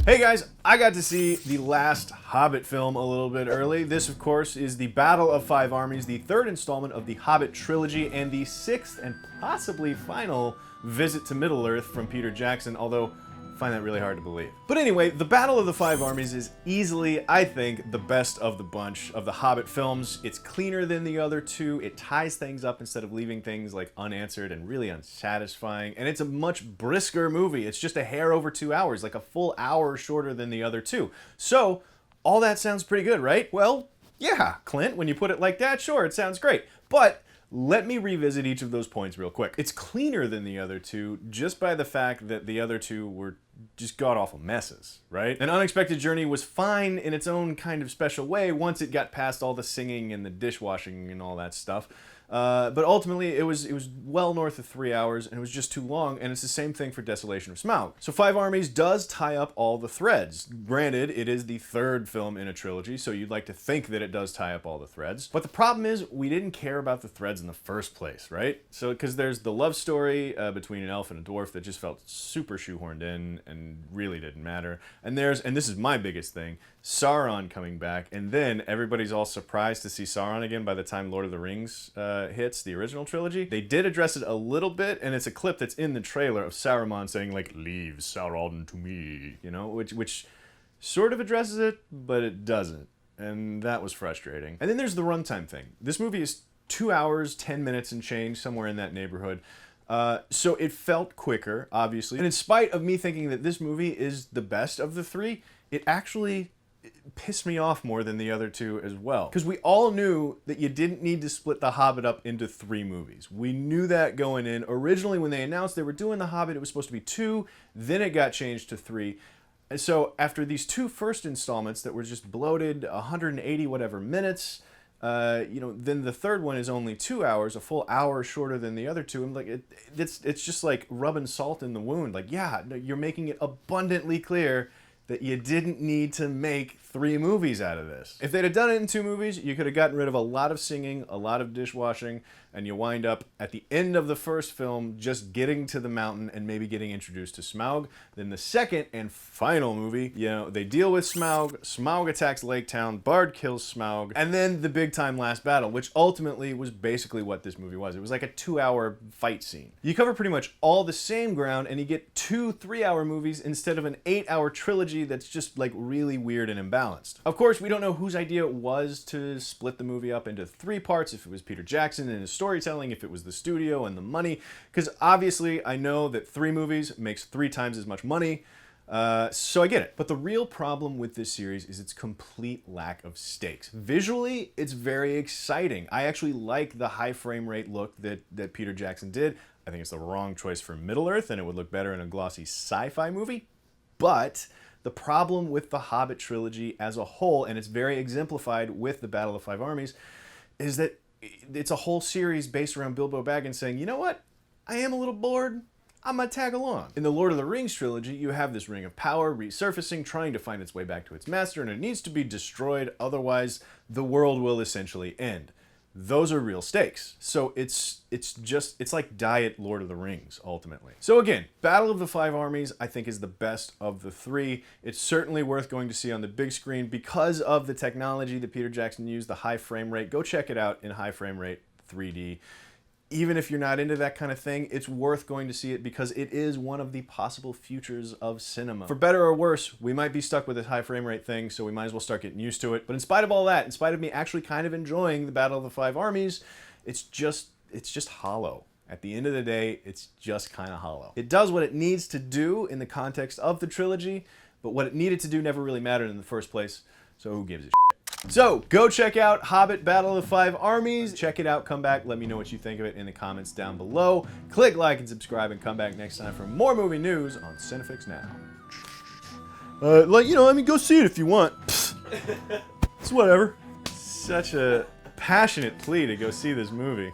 Hey guys, I got to see the last Hobbit film a little bit early. This, of course, is the Battle of Five Armies, the third installment of the Hobbit trilogy, and the sixth and possibly final visit to Middle-earth from Peter Jackson, although I find that really hard to believe. But anyway, the Battle of the Five Armies is easily, I think, the best of the bunch of the Hobbit films. It's cleaner than the other two, it ties things up instead of leaving things like unanswered and really unsatisfying, and it's a much brisker movie. It's just a hair over 2 hours, like a full hour shorter than the other two. So, all that sounds pretty good, right? Well, yeah, Clint, when you put it like that, sure, it sounds great. But let me revisit each of those points real quick. It's cleaner than the other two just by the fact that the other two were just god-awful messes, right? An Unexpected Journey was fine in its own kind of special way once it got past all the singing and the dishwashing and all that stuff. But ultimately, it was well north of 3 hours, and it was just too long, and it's the same thing for Desolation of Smaug. So Five Armies does tie up all the threads. Granted, it is the third film in a trilogy, so you'd like to think that it does tie up all the threads. But the problem is, we didn't care about the threads in the first place, right? So, because there's the love story between an elf and a dwarf that just felt super shoehorned in and really didn't matter. And this is my biggest thing, Sauron coming back, and then everybody's all surprised to see Sauron again by the time Lord of the Rings hits the original trilogy. They did address it a little bit, and it's a clip that's in the trailer of Saruman saying, like, "Leave Sauron to me," you know, which sort of addresses it, but it doesn't, and that was frustrating. And then there's the runtime thing. This movie is 2 hours, 10 minutes and change, somewhere in that neighborhood. So it felt quicker, obviously. And in spite of me thinking that this movie is the best of the three, it actually pissed me off more than the other two as well. Because we all knew that you didn't need to split The Hobbit up into 3 movies. We knew that going in. Originally, when they announced they were doing The Hobbit, it was supposed to be 2, then it got changed to 3. And so after these 2 first installments that were just bloated 180 whatever minutes, then the third one is only 2 hours, a full hour shorter than the other two. I'm like, it's just like rubbing salt in the wound. Like, yeah, you're making it abundantly clear that you didn't need to make 3 movies out of this. If they'd have done it in 2 movies, you could have gotten rid of a lot of singing, a lot of dishwashing, and you wind up at the end of the first film just getting to the mountain and maybe getting introduced to Smaug. Then the second and final movie, they deal with Smaug, Smaug attacks Lake Town, Bard kills Smaug, and then the big time last battle, which ultimately was basically what this movie was. It was like a 2-hour fight scene. You cover pretty much all the same ground, and you get 2 3-hour movies instead of an 8-hour trilogy that's just like really weird and imbalanced. Of course, we don't know whose idea it was to split the movie up into 3 parts, if it was Peter Jackson and his storytelling, if it was the studio and the money, because obviously I know that 3 movies makes 3 times as much money, so I get it. But the real problem with this series is its complete lack of stakes. Visually, it's very exciting. I actually like the high frame rate look that Peter Jackson did. I think it's the wrong choice for Middle-earth, and it would look better in a glossy sci-fi movie. But the problem with the Hobbit trilogy as a whole, and it's very exemplified with the Battle of Five Armies, is that it's a whole series based around Bilbo Baggins saying, you know what, I am a little bored, I'm gonna tag along. In the Lord of the Rings trilogy, you have this Ring of Power resurfacing, trying to find its way back to its master, and it needs to be destroyed, otherwise the world will essentially end. Those are real stakes. So it's like Diet Lord of the Rings, ultimately. So again, Battle of the Five Armies, I think, is the best of the 3. It's certainly worth going to see on the big screen because of the technology that Peter Jackson used, the high frame rate. Go check it out in high frame rate 3D. Even if you're not into that kind of thing, it's worth going to see it because it is one of the possible futures of cinema. For better or worse, we might be stuck with this high frame rate thing, so we might as well start getting used to it. But in spite of all that, in spite of me actually kind of enjoying the Battle of the Five Armies, it's just hollow. At the end of the day, it's just kind of hollow. It does what it needs to do in the context of the trilogy, but what it needed to do never really mattered in the first place, so who gives a shit? So, go check out Hobbit Battle of the Five Armies. Check it out, come back, let me know what you think of it in the comments down below. Click like and subscribe and come back next time for more movie news on Cinefix Now. Go see it if you want. It's whatever. Such a passionate plea to go see this movie.